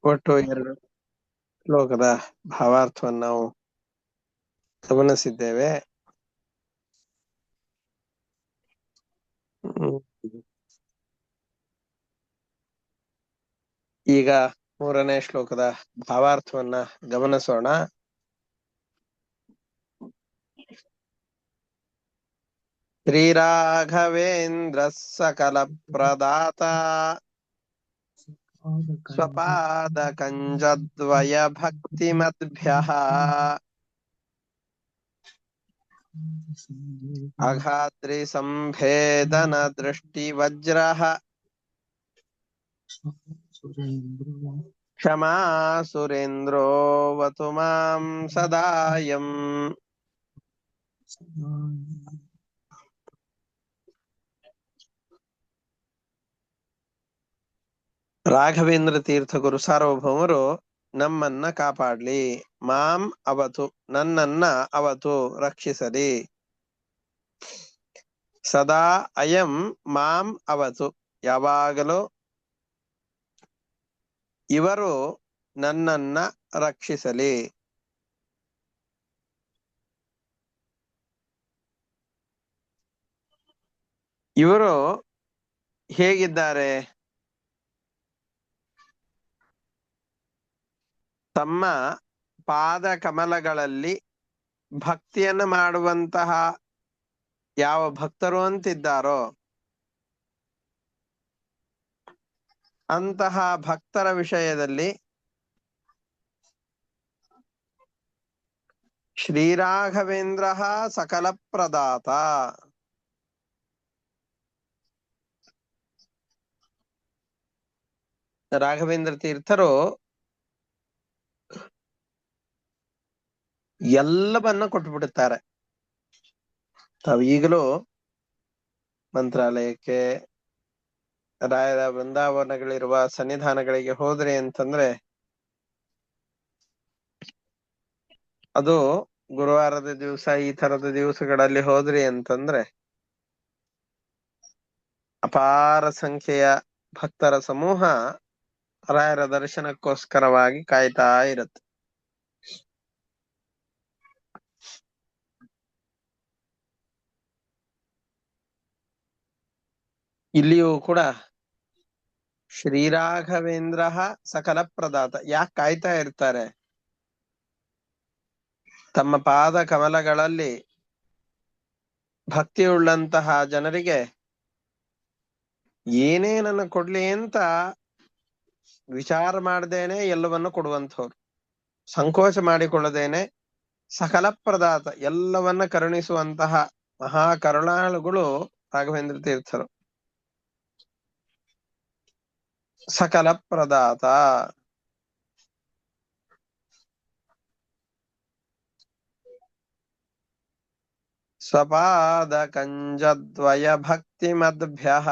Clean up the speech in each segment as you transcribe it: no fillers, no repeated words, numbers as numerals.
ಒಟ್ಟು 2 ಶ್ಲೋಕದ ಭಾವಾರ್ಥವನ್ನು ನಾವು ಗಮನಿಸಿದ್ದೇವೆ. ಈಗ 3ನೇ ಶ್ಲೋಕದ ಭಾವಾರ್ಥವನ್ನ ಗಮನಿಸೋಣ. ಶ್ರೀರಾಘವೇಂದ್ರ ಸಕಲ ಪ್ರದಾತ ಸ್ವಪಾದ ಕಂಜದ್ವಯ ಭಕ್ತಿ ಮದ್ಭ್ಯಃ ಅಘಾದ್ರಿ ಸಂಭೇದನ ದೃಷ್ಟಿ ವಜ್ರಃ ಕ್ಷಮಾ ಸುರೇಂದ್ರೋವತು ಮಾಂ ಸದಾಯಂ. ರಾಘವೇಂದ್ರ ತೀರ್ಥ ಗುರು ಸಾರ್ವಭೌಮರು ನಮ್ಮನ್ನ ಕಾಪಾಡ್ಲಿ, ಮಾಂ ಅವತು ನನ್ನನ್ನ ಅವತು ರಕ್ಷಿಸಲಿ, ಸದಾ ಅಯಂ ಮಾಂ ಅವತು ಯಾವಾಗಲೂ ಇವರು ನನ್ನನ್ನ ರಕ್ಷಿಸಲಿ. ಇವರು ಹೇಗಿದ್ದಾರೆ? ತಮ್ಮ ಪಾದ ಕಮಲಗಳಲ್ಲಿ ಭಕ್ತಿಯನ್ನು ಮಾಡುವಂತಹ ಯಾವ ಭಕ್ತರು ಅಂತಿದ್ದಾರೋ ಅಂತಹ ಭಕ್ತರ ವಿಷಯದಲ್ಲಿ ಶ್ರೀರಾಘವೇಂದ್ರ ಸಕಲ ಪ್ರದಾತ, ರಾಘವೇಂದ್ರ ತೀರ್ಥರು ಎಲ್ಲವನ್ನ ಕೊಟ್ಟುಬಿಡುತ್ತಾರೆ. ತಾವು ಈಗಲೂ ಮಂತ್ರಾಲಯಕ್ಕೆ, ರಾಯರ ವೃಂದಾವನಗಳಿರುವ ಸನ್ನಿಧಾನಗಳಿಗೆ ಹೋದ್ರಿ ಅಂತಂದ್ರೆ ಅದು ಗುರುವಾರದ ದಿವಸ ಈ ತರದ ದಿವಸಗಳಲ್ಲಿ ಹೋದ್ರಿ ಅಂತಂದ್ರೆ ಅಪಾರ ಸಂಖ್ಯೆಯ ಭಕ್ತರ ಸಮೂಹ ರಾಯರ ದರ್ಶನಕ್ಕೋಸ್ಕರವಾಗಿ ಕಾಯ್ತಾ ಇರುತ್ತೆ. ಇಲ್ಲಿಯೂ ಕೂಡ ಶ್ರೀರಾಘವೇಂದ್ರ ಸಕಲ ಪ್ರದಾತ ಯಾಕೆ ಕಾಯ್ತಾ ಇರ್ತಾರೆ? ತಮ್ಮ ಪಾದ ಕಮಲಗಳಲ್ಲಿ ಭಕ್ತಿಯುಳ್ಳಂತಹ ಜನರಿಗೆ ಏನೇನನ್ನು ಕೊಡ್ಲಿ ಅಂತ ವಿಚಾರ ಮಾಡದೇನೆ ಎಲ್ಲವನ್ನು ಕೊಡುವಂಥವ್ರು, ಸಂಕೋಚ ಮಾಡಿಕೊಳ್ಳದೇನೆ ಸಕಲ ಪ್ರದಾತ ಎಲ್ಲವನ್ನ ಕರುಣಿಸುವಂತಹ ಮಹಾ ಕರುಣಾಳುಗಳು ರಾಘವೇಂದ್ರ ತೀರ್ಥರು. ಸಕಲ ಪ್ರದಾತ ಸ್ವಪಾದ ಕಂಜದ್ವಯ ಭಕ್ತಿ ಮದ್ಭ್ಯಃ,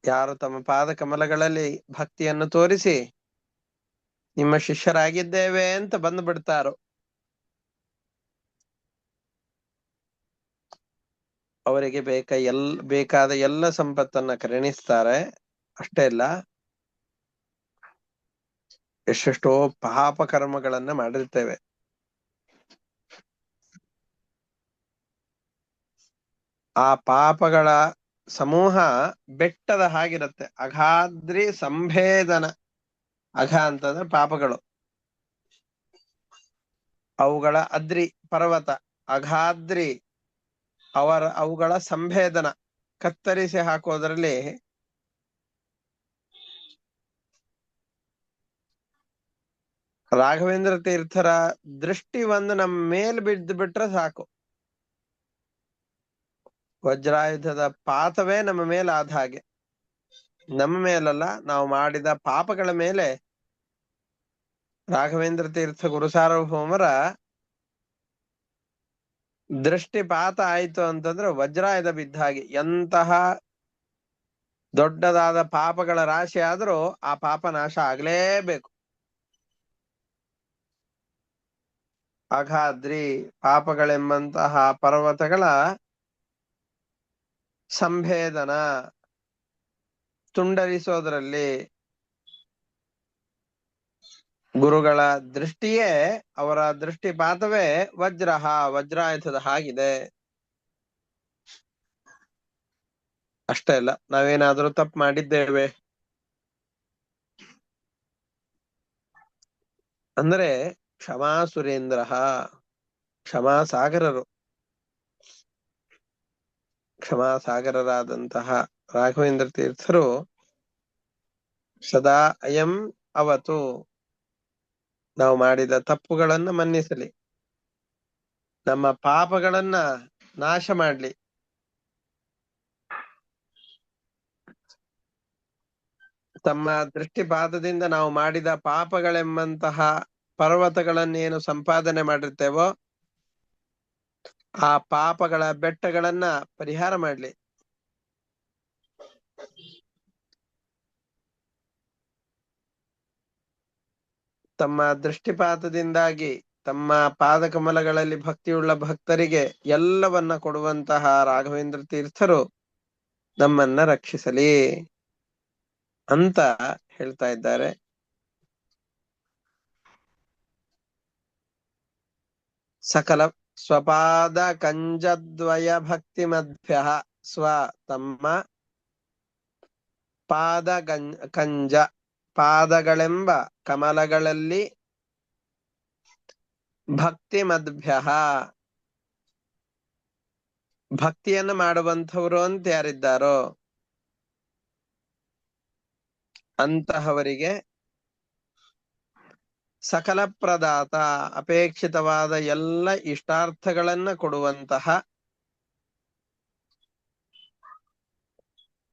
ಯಾರು ತಮ್ಮ ಪಾದ ಕಮಲಗಳಲ್ಲಿ ಭಕ್ತಿಯನ್ನು ತೋರಿಸಿ ನಿಮ್ಮ ಶಿಷ್ಯರಾಗಿದ್ದೇವೆ ಅಂತ ಬಂದು ಬಿಡ್ತಾರೋ ಅವರಿಗೆ ಬೇಕಾದ ಎಲ್ಲ ಸಂಪತ್ತನ್ನ ಕರುಣಿಸ್ತಾರೆ. ಅಷ್ಟೇ ಅಲ್ಲ, ಎಷ್ಟೆಷ್ಟೋ ಪಾಪ ಕರ್ಮಗಳನ್ನ ಮಾಡಿರ್ತೇವೆ, ಆ ಪಾಪಗಳ ಸಮೂಹ ಬೆಟ್ಟದ ಹಾಗಿರುತ್ತೆ. ಅಘಾದ್ರಿ ಸಂಭೇದನ, ಅಘ ಅಂತಂದ್ರೆ ಪಾಪಗಳು, ಅವುಗಳ ಅದ್ರಿ ಪರ್ವತ, ಅಘಾದ್ರಿ ಅವುಗಳ ಸಂಭೇದನ ಕತ್ತರಿಸಿ ಹಾಕೋದ್ರಲ್ಲಿ ರಾಘವೇಂದ್ರ ತೀರ್ಥರ ದೃಷ್ಟಿ ಒಂದು ನಮ್ಮ ಮೇಲ್ ಬಿದ್ದು ಬಿಟ್ರೆ ಸಾಕು, ವಜ್ರಾಯುಧದ ಪಾತವೇ ನಮ್ಮ ಮೇಲೆ ಆದ ಹಾಗೆ. ನಮ್ಮ ಮೇಲಲ್ಲ, ನಾವು ಮಾಡಿದ ಪಾಪಗಳ ಮೇಲೆ ರಾಘವೇಂದ್ರ ತೀರ್ಥ ಗುರು ಸಾರ್ವಭೌಮರ ದೃಷ್ಟಿಪಾತ ಆಯ್ತು ಅಂತಂದ್ರೆ ವಜ್ರಾಯುಧ ಬಿದ್ದ ಹಾಗೆ. ಎಂತಹ ದೊಡ್ಡದಾದ ಪಾಪಗಳ ರಾಶಿ ಆದ್ರೂ ಆ ಪಾಪ ನಾಶ ಆಗ್ಲೇಬೇಕು. ಅಘಾದ್ರಿ ಪಾಪಗಳೆಂಬಂತಹ ಪರ್ವತಗಳ ಸಂಭೇದನ, ತುಂಡರಿಸೋದ್ರಲ್ಲಿ ಗುರುಗಳ ದೃಷ್ಟಿಯೇ, ಅವರ ದೃಷ್ಟಿಪಾತವೇ ವಜ್ರಹ, ವಜ್ರಾಯುಧದ ಹಾಗಿದೆ. ಅಷ್ಟೇ ಅಲ್ಲ, ನಾವೇನಾದ್ರೂ ತಪ್ಪು ಮಾಡಿದ್ದೇವೆ ಅಂದ್ರೆ ಕ್ಷಮಾ ಸುರೇಂದ್ರ, ಕ್ಷಮಾ ಸಾಗರರು, ಕ್ಷಮಾ ಸಾಗರರಾದಂತಹ ರಾಘವೇಂದ್ರ ತೀರ್ಥರು ಸದಾ ಅಯಂ ಅವತು, ನಾವು ಮಾಡಿದ ತಪ್ಪುಗಳನ್ನ ಮನ್ನಿಸಲಿ, ನಮ್ಮ ಪಾಪಗಳನ್ನ ನಾಶ ಮಾಡ್ಲಿ, ತಮ್ಮ ದೃಷ್ಟಿಪಾತದಿಂದ ನಾವು ಮಾಡಿದ ಪಾಪಗಳೆಂಬಂತಹ ಪರ್ವತಗಳನ್ನೇನು ಸಂಪಾದನೆ ಮಾಡಿರ್ತೇವೋ ಆ ಪಾಪಗಳ ಬೆಟ್ಟಗಳನ್ನ ಪರಿಹಾರ ಮಾಡ್ಲಿ. ತಮ್ಮ ದೃಷ್ಟಿಪಾತದಿಂದಾಗಿ ತಮ್ಮ ಪಾದಕಮಲಗಳಲ್ಲಿ ಭಕ್ತಿಯುಳ್ಳ ಭಕ್ತರಿಗೆ ಎಲ್ಲವನ್ನ ಕೊಡುವಂತಹ ರಾಘವೇಂದ್ರ ತೀರ್ಥರು ನಮ್ಮನ್ನ ರಕ್ಷಿಸಲಿ ಅಂತ ಹೇಳ್ತಾ ಇದ್ದಾರೆ. ಸಕಲ ಸ್ವಪಾದ ಕಂಜದ್ವಯ ಭಕ್ತಿ ಮಧ್ಯ ಸ್ವ, ತಮ್ಮ ಪಾದ ಕಂಜ, ಪಾದಗಳೆಂಬ ಕಮಲಗಳಲ್ಲಿ ಭಕ್ತಿ ಮಧ್ಯ, ಭಕ್ತಿಯನ್ನು ಮಾಡುವಂಥವರು ಅಂತ ಯಾರಿದ್ದಾರೋ ಅಂತಹವರಿಗೆ ಸಕಲ ಪ್ರದಾತ, ಅಪೇಕ್ಷಿತವಾದ ಎಲ್ಲ ಇಷ್ಟಾರ್ಥಗಳನ್ನ ಕೊಡುವಂತಹ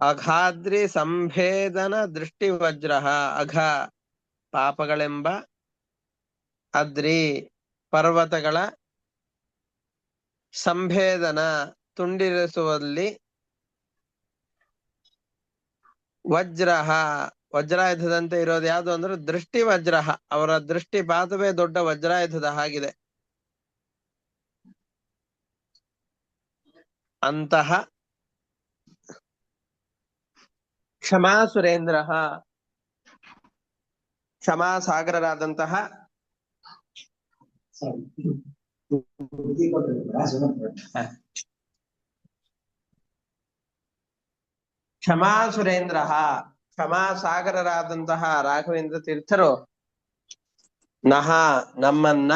ಅಘಾದ್ರಿ ಸಂಭೇದನ ದೃಷ್ಟಿ ವಜ್ರ, ಅಘ ಪಾಪಗಳೆಂಬ, ಅದ್ರಿ ಪರ್ವತಗಳ ಸಂಭೇದನ ತುಂಡಿರಿಸುವಲ್ಲಿ, ವಜ್ರ ವಜ್ರಾಯುಧದಂತೆ ಇರೋದು ಯಾವುದು ಅಂದ್ರೆ ದೃಷ್ಟಿ ವಜ್ರ, ಅವರ ದೃಷ್ಟಿಪಾತವೇ ದೊಡ್ಡ ವಜ್ರಾಯುಧದ ಹಾಗಿದೆ. ಅಂತಹ ಕ್ಷಮಾ ಸುರೇಂದ್ರ, ಕ್ಷಮಾ ಸಾಗರರಾದಂತಹ ಕ್ಷಮಾ ಸುರೇಂದ್ರ, ಕ್ಷಮಾ ಸಾಗರರಾದಂತಹ ರಾಘವೇಂದ್ರ ತೀರ್ಥರು ನಹ ನಮ್ಮನ್ನ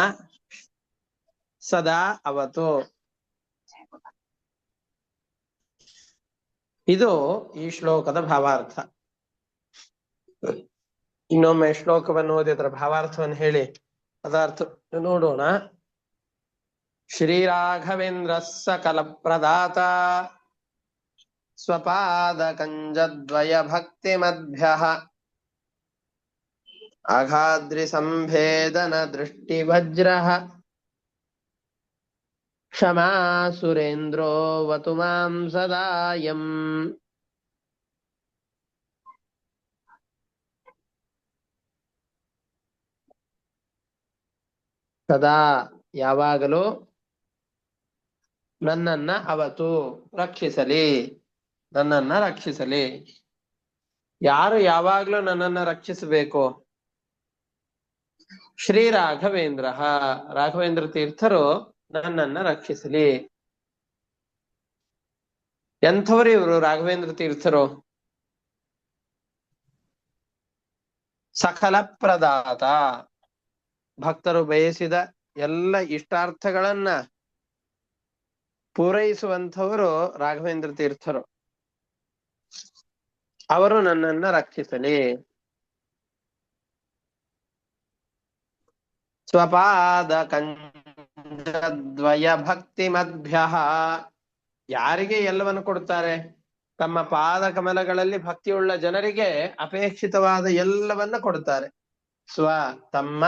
ಸದಾ ಅವತು. ಇದು ಈ ಶ್ಲೋಕದ ಭಾವಾರ್ಥ. ಇನ್ನೊಮ್ಮೆ ಶ್ಲೋಕವನ್ನು ಓದಿ ಅದರ ಭಾವಾರ್ಥವನ್ನು ಹೇಳಿ ಪದಾರ್ಥ ನೋಡೋಣ. ಶ್ರೀರಾಘವೇಂದ್ರ ಸಕಲ ಪ್ರದಾತ ಸ್ವಪಾದ ಕಂಜದ್ವಯ ಭಕ್ತಿ ಮಧ್ಯ ಅಘಾದ್ರಿ ಸಂಭೇದನ ದೃಷ್ಟಿ ವಜ್ರ ಕ್ಷಮಾ ಸುರೇಂದ್ರೋ ವತು ಮಾಂ ಸದಾಯಂ. ಸದಾ ಯಾವಾಗಲೂ ನನ್ನನ್ನ ಅವತು ರಕ್ಷಿಸಲಿ, ನನ್ನನ್ನ ರಕ್ಷಿಸಲಿ. ಯಾರು ಯಾವಾಗ್ಲೂ ನನ್ನನ್ನ ರಕ್ಷಿಸಬೇಕು? ಶ್ರೀ ರಾಘವೇಂದ್ರ, ರಾಘವೇಂದ್ರ ತೀರ್ಥರು ನನ್ನನ್ನ ರಕ್ಷಿಸಲಿ. ಎಂಥವರು ಇವರು ರಾಘವೇಂದ್ರ ತೀರ್ಥರು? ಸಕಲ ಪ್ರದಾತ, ಭಕ್ತರು ಬಯಸಿದ ಎಲ್ಲ ಇಷ್ಟಾರ್ಥಗಳನ್ನ ಪೂರೈಸುವಂಥವರು ರಾಘವೇಂದ್ರ ತೀರ್ಥರು. ಅವರು ನನ್ನನ್ನ ರಕ್ಷಿಸಲಿ. ಸ್ವಪಾದ ಕಂಜದ್ವಯ ಭಕ್ತಿ ಮಧ್ಯ, ಯಾರಿಗೆ ಎಲ್ಲವನ್ನು ಕೊಡುತ್ತಾರೆ? ತಮ್ಮ ಪಾದ ಕಮಲಗಳಲ್ಲಿ ಭಕ್ತಿಯುಳ್ಳ ಜನರಿಗೆ ಅಪೇಕ್ಷಿತವಾದ ಎಲ್ಲವನ್ನ ಕೊಡುತ್ತಾರೆ. ಸ್ವ ತಮ್ಮ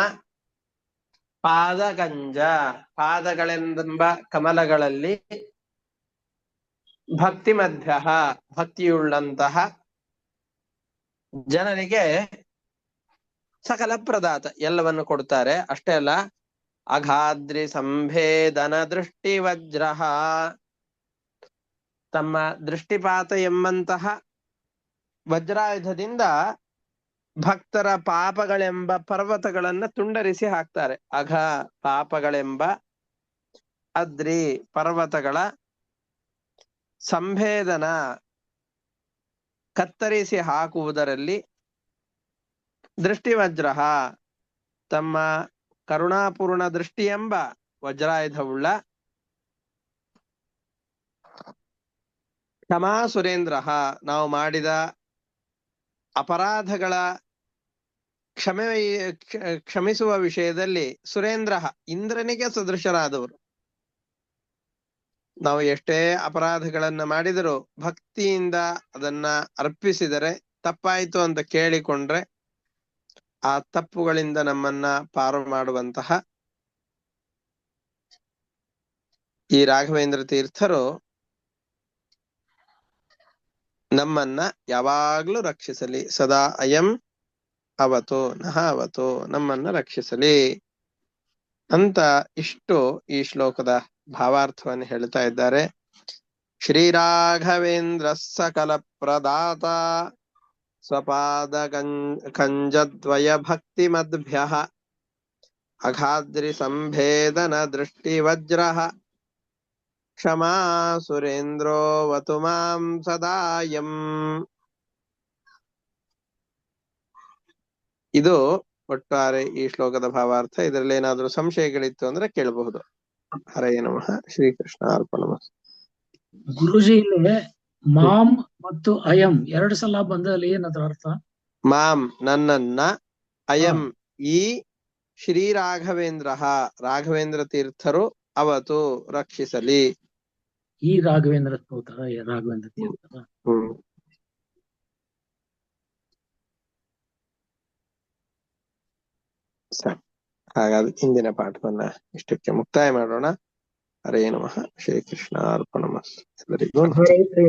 ಪಾದಗಂಜ, ಪಾದಗಳೆಂಬ ಕಮಲಗಳಲ್ಲಿ ಭಕ್ತಿ ಮಧ್ಯ, ಭಕ್ತಿಯುಳ್ಳಂತಹ ಜನರಿಗೆ ಸಕಲ ಪ್ರದಾತ ಎಲ್ಲವನ್ನು ಕೊಡುತ್ತಾರೆ. ಅಷ್ಟೇ ಅಲ್ಲ, ಅಘಾದ್ರಿ ಸಂಭೇದನ ದೃಷ್ಟಿ ವಜ್ರ, ತಮ್ಮ ದೃಷ್ಟಿಪಾತ ಎಂಬಂತಹ ವಜ್ರಾಯುಧದಿಂದ ಭಕ್ತರ ಪಾಪಗಳೆಂಬ ಪರ್ವತಗಳನ್ನ ತುಂಡರಿಸಿ ಹಾಕ್ತಾರೆ. ಅಘ ಪಾಪಗಳೆಂಬ ಅದ್ರಿ ಪರ್ವತಗಳ ಸಂಭೇದನ ಕತ್ತರಿಸಿ ಹಾಕುವುದರಲ್ಲಿ ದೃಷ್ಟಿವಜ್ರ ತಮ್ಮ ಕರುಣಾಪೂರ್ಣ ದೃಷ್ಟಿ ಎಂಬ ವಜ್ರಾಯುಧವುಳ್ಳ ಕ್ಷಮಾ ಸುರೇಂದ್ರ ನಾವು ಮಾಡಿದ ಅಪರಾಧಗಳ ಕ್ಷಮಿಸುವ ವಿಷಯದಲ್ಲಿ ಸುರೇಂದ್ರ ಇಂದ್ರನಿಗೆ ಸದೃಶರಾದವರು. ನಾವು ಎಷ್ಟೇ ಅಪರಾಧಗಳನ್ನ ಮಾಡಿದರೂ ಭಕ್ತಿಯಿಂದ ಅದನ್ನ ಅರ್ಪಿಸಿದರೆ, ತಪ್ಪಾಯ್ತು ಅಂತ ಕೇಳಿಕೊಂಡ್ರೆ ಆ ತಪ್ಪುಗಳಿಂದ ನಮ್ಮನ್ನ ಪಾರು ಮಾಡುವಂತಹ ಈ ರಾಘವೇಂದ್ರ ತೀರ್ಥರು ನಮ್ಮನ್ನ ಯಾವಾಗ್ಲೂ ರಕ್ಷಿಸಲಿ. ಸದಾ ಅಯಂ ಅವತು ನಹ ಅವತು, ನಮ್ಮನ್ನ ರಕ್ಷಿಸಲಿ ಅಂತ ಇಷ್ಟು ಈ ಶ್ಲೋಕದ ಭಾವಾರ್ಥವನ್ನು ಹೇಳ್ತಾ ಇದ್ದಾರೆ. ಶ್ರೀರಾಘವೇಂದ್ರ ಸಕಲ ಪ್ರದಾತ ಸ್ವಪಾದ ಕಂಜದ್ವಯ ಭಕ್ತಿ ಮದ್ಭ್ಯ ಅಘಾದ್ರಿ ಸಂಭೇದನ ದೃಷ್ಟಿ ವಜ್ರ ಕ್ಷಮಾ ಸುರೇಂದ್ರೋವತು ಮಾಂ ಸದಾಯಂ. ಇದು ಒಟ್ಟಾರೆ ಈ ಶ್ಲೋಕದ ಭಾವಾರ್ಥ. ಇದರಲ್ಲಿ ಏನಾದ್ರೂ ಸಂಶಯಗಳಿತ್ತು ಅಂದ್ರೆ ಕೇಳಬಹುದು. ಹರೇ ನಮಃ. ಶ್ರೀಕೃಷ್ಣ ಅರ್ಪಣಮಸ್ತು. ಗುರುಜಿ ಇಲ್ಲಿ ಮಾಂ ಮತ್ತು ಅಯಂ ಎರಡು ಸಲ ಬಂದಲ್ಲಿ ಏನದ್ರ ಅರ್ಥ? ಮಾಂ ನನ್ನನ್ನ, ಅಯಂ ಈ ಶ್ರೀ ರಾಘವೇಂದ್ರ ತೀರ್ಥರು ಅವತು ರಕ್ಷಿಸಲಿ. ಈ ರಾಘವೇಂದ್ರ ಸ್ತೋತ್ರ ರಾಘವೇಂದ್ರ ತೀರ್ಥರ. ಸರಿ, ಹಾಗಾದ್ರೆ ಇಂದಿನ ಪಾಠವನ್ನ ಇಷ್ಟಕ್ಕೆ ಮುಕ್ತಾಯ ಮಾಡೋಣ. ಹರೇ ನಮಃ. ಶ್ರೀಕೃಷ್ಣ ಅರ್ಪಣಮಸ್ತು. ಎಲ್ಲರಿಗೂ